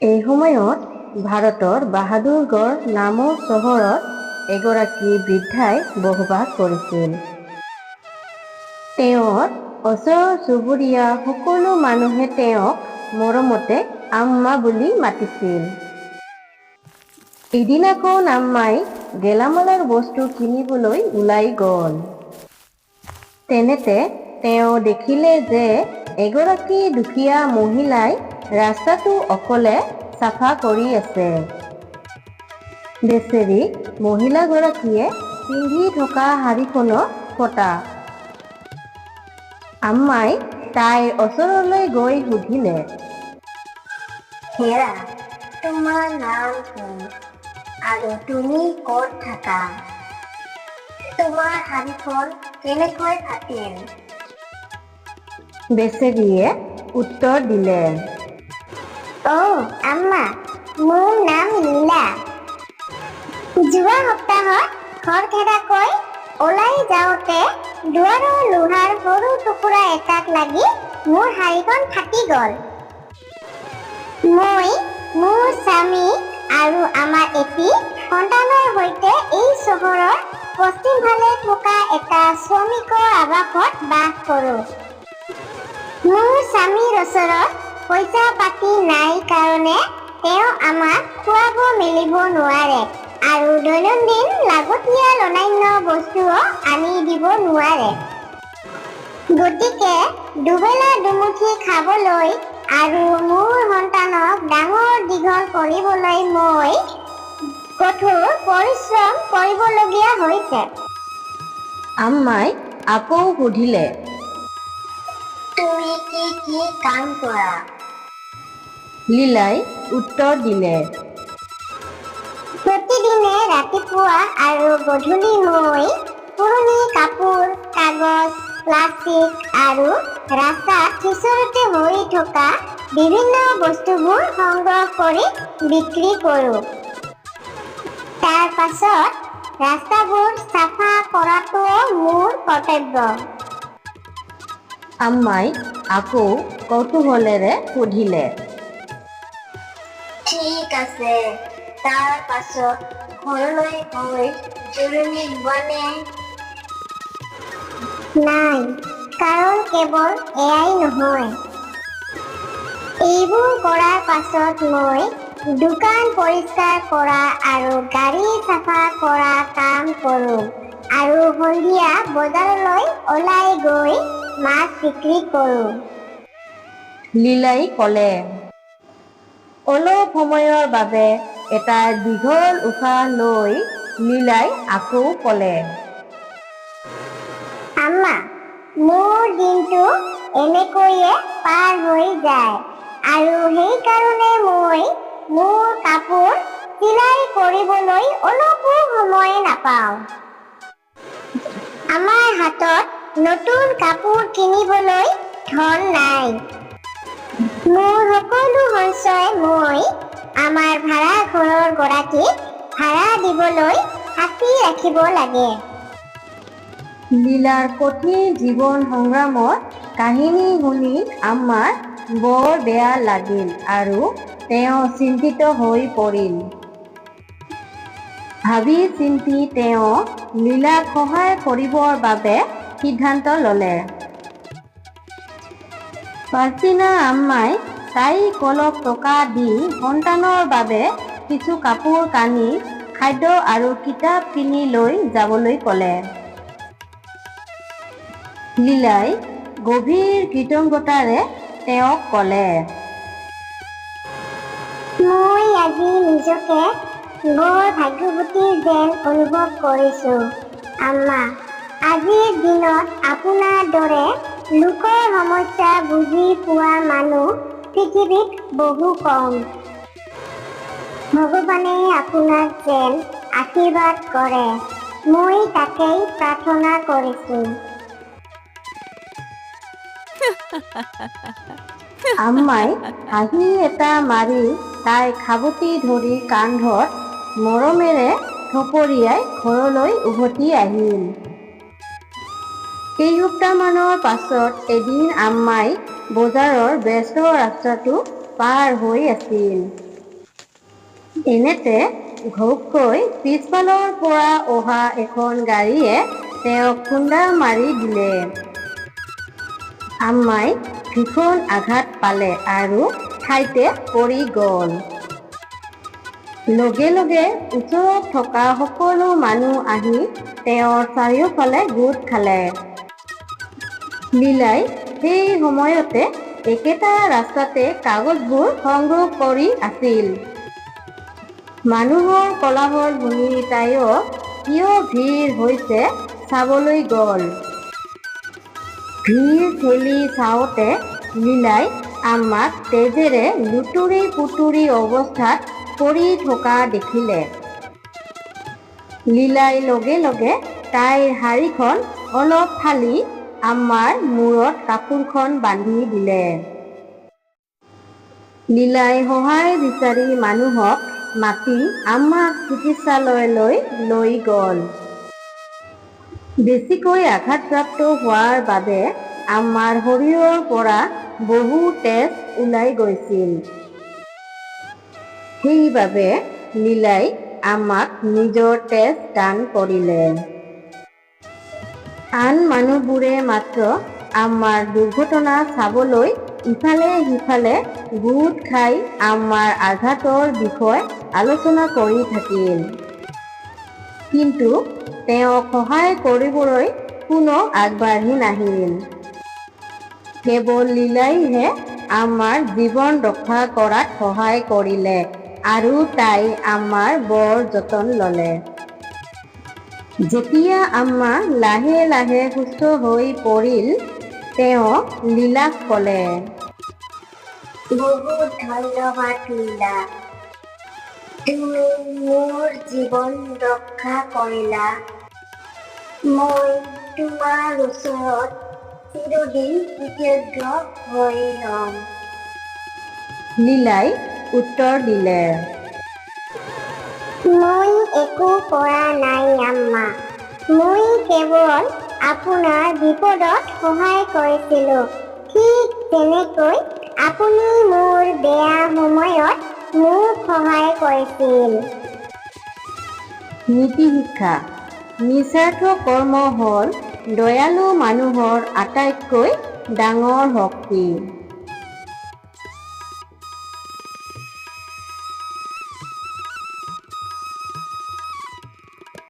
এই সময়ত ভাৰতৰ বাহাদুৰগড় নামৰ চহৰত এগৰাকী বৃদ্ধাই বসবাস কৰিছিল। তেওঁৰ ওচৰ চুবুৰীয়া সকলো মানুহে তেওঁক মৰমতে আম্মা বুলি মাতিছিল। এদিনাখন আম্মাই গেলামালৰ বস্তু কিনিবলৈ ওলাই গ'ল। তেনেতে তেওঁ দেখিলে যে এগৰাকী দুখীয়া মহিলাই ৰাস্তাটো অকলে চাফা কৰি আছে। বেচেৰী মহিলাগৰাকীয়ে পিন্ধি থকা শাৰীখনো ফটা। আম্মাই তাইৰ ওচৰলৈ গৈ সুধিলে, হেৰা, তোমাৰ নাম কি আৰু তুমি ক'ত থাকা? তোমাৰ শাৰীখন কেনেকৈ ফাটিল? বেচেৰীয়ে উত্তৰ দিলে, আম্মা, মোৰ নাম লীলা। যোৱা সপ্তাহত খৰখেদাকৈ ওলাই যাওঁতে দুৱাৰৰ লোহাৰ সৰু টুকুৰা এটাত লাগি মোৰ শাৰীখন ফাটি গ'ল। মই মোৰ স্বামী আৰু আমাৰ এটি সন্তানৰ সৈতে এই চহৰৰ পশ্চিম ফালে থকা এটা শ্ৰমিকৰ আৱাসত বাস কৰোঁ। মোৰ স্বামীৰ ওচৰত পইচা পাতি নাই কাৰণে তেওঁ আমাক খুৱাব মেলিব নোৱাৰে আৰু দৈনন্দিন লাগতিয়াল অন্যান্য বস্তুও আনি দিব নোৱাৰে। গতিকে দুবেলা দুমুঠি খাবলৈ আৰু মোৰ সন্তানক ডাঙৰ দীঘল কৰিবলৈ মই কঠোৰ পৰিশ্ৰম কৰিবলগীয়া হৈছে। আম্মাই আকৌ সুধিলে, তুমি কি কাম কৰা? লীলাই উত্তৰ দিলে, প্ৰতিদিনে ৰাতিপুৱা আৰু গধূলি মই পুৰণি কাপোৰ, কাগজ, প্লাষ্টিক আৰু ৰাস্তাত সিঁচৰতি হৈ থকা বিভিন্ন বস্তুবোৰ সংগ্ৰহ কৰি বিক্ৰী কৰোঁ। তাৰ পাছত ৰাস্তাবোৰ চাফা কৰাটোও মোৰ কৰ্তব্য। আম্মাই আকৌ কৌতূহলেৰে সুধিলে, ঠিক আছে, তাৰ পাছত ঘৰলৈ গৈ জিৰণি লোৱানে? নাই, কাৰণ কেৱল এয়াই নহয়। এইবোৰ কৰাৰ পাছত মই দোকান পৰিষ্কাৰ কৰা আৰু গাড়ী চাফা কৰা কাম কৰোঁ আৰু সন্ধিয়া বজাৰলৈ ওলাই গৈ মাছ বিক্ৰী কৰোঁ। লীলাই ক'লে। অলপ সময়ৰ বাবে এটা দীঘল উশাহ লৈ লীলাই আকৌ ক'লে, আম্মা, মোৰ দিনটো এনেকৈয়ে পাৰ হৈ যায় আৰু সেইকাৰণে মই মোৰ কাপোৰ চিলাই কৰিবলৈ অলপো সময় নাপাওঁ। আমাৰ হাতত নতুন কাপোৰ কিনিবলৈ ধন নাই। মোৰ সকলো সঞ্চয় মই আমাৰ ভাড়া ঘৰৰ গৰাকীক ভাড়া দিবলৈ সাঁচি ৰাখিব লাগে। লীলাৰ কঠিন জীৱন সংগ্ৰামৰ কাহিনী শুনি আম্মাৰ বৰ বেয়া লাগিল আৰু তেওঁ চিন্তিত হৈ পৰিল। ভাবি চিন্তি তেওঁ লীলাক সহায় কৰিবৰ বাবে সিদ্ধান্ত ল'লে। পাছদিনা আম্মাই তাইক অলপ টকা দি সন্তানৰ বাবে কিছু কাপোৰ কানি, খাদ্য আৰু কিতাপ কিনি লৈ যাবলৈ ক'লে। লীলাই গভীৰ কৃতজ্ঞতাৰে তেওঁক ক'লে, মই আজি নিজকে বৰ ভাগ্যৱতী যেন অনুভৱ কৰিছোঁ। আম্মা, আজিৰ দিনত আপোনাৰ দৰে লোকৰ সমস্যা বুজি পোৱা মানুহ পৃথিৱীত বহু কম। ভগৱানে আপোনাক যেন আশীৰ্বাদ কৰে, মই তাকেই প্ৰাৰ্থনা কৰিছোঁ। আম্মাই হাঁহি এটা মাৰি তাইক সাৱটি ধৰি কান্ধত মৰমেৰে থপৰিয়াই ঘৰলৈ উভতি আহিল। কেইসপ্তাহমানৰ পাছত এদিন আম্মাই বজাৰৰ ব্যস্ত ৰাস্তাটো পাৰ হৈ আছিল। এনেতে ঘপকৈ পিছফালৰ পৰা অহা এখন গাড়ীয়ে তেওঁক খুন্দা মাৰি দিলে। আম্মাই ভীষণ আঘাত পালে আৰু ঠাইতে পৰি গ'ল। লগে লগে ওচৰত থকা সকলো মানুহ আহি তেওঁৰ চাৰিওফালে গোট খালে। লীলাই সেই সময়তে একেটা ৰাস্তাতে কাগজবোৰ সংগ্ৰহ কৰি আছিল। মানুহৰ কোলাহল শুনি তাইও কিয় ভিৰ হৈছে চাবলৈ গ'ল। ভিৰ ঠেলি চাওঁতে লীলাই আম্মাক তেজেৰে লুতুৰি পুতুৰি অৱস্থাত পৰি থকা দেখিলে। লীলাই লগে লগে তাইৰ শাৰীখন অলপ ফালি আম্মাৰ মূৰত কাপোৰখন বান্ধি দিলে। লীলাই সহায় বিচাৰি মানুহক মাতি আম্মাক চিকিৎসালয়লৈ লৈ গ'ল। বেছিকৈ আঘাতপ্ৰাপ্ত হোৱাৰ বাবে আম্মাৰ শৰীৰৰ পৰা বহু তেজ ওলাই গৈছিল। সেইবাবে লীলাই আম্মাক নিজৰ তেজ দান কৰিলে। আন মানুহবোৰে মাত্ৰ আম্মাৰ দুৰ্ঘটনা চাবলৈ ইফালে সিফালে গোট খাই আম্মাৰ আঘাতৰ বিষয়ে আলোচনা কৰি থাকিল। কিন্তু তেওঁক সহায় কৰিবলৈ কোনো আগবাঢ়ি নাহিল। কেৱল লীলাইহে আম্মাৰ জীৱন ৰক্ষা কৰাত সহায় কৰিলে আৰু তাই আম্মাৰ বৰ যতন ল'লে। যেতিয়া আম্মা লাহে লাহে সুস্থ হৈ পৰিল, তেওঁ লীলাক ক'লে, বহুত ধন্যবাদ লীলা, তুমি মোৰ জীৱন ৰক্ষা কৰিলা। মই তোমাৰ ওচৰত চিৰদিন কৃতজ্ঞ হৈ ৰ'ম। লীলাই উত্তৰ দিলে, মই একো কৰা নাই আম্মা, মই কেৱল আপোনাৰ বিপদত সহায় কৰিছিলোঁ। ঠিক তেনেকৈ আপুনি মোৰ বেয়া সময়ত মোক সহায় কৰিছিল। নীতি শিক্ষা। নিস্বাৰ্থ কৰ্ম হ'ল দয়ালু মানুহৰ আটাইতকৈ ডাঙৰ শক্তি।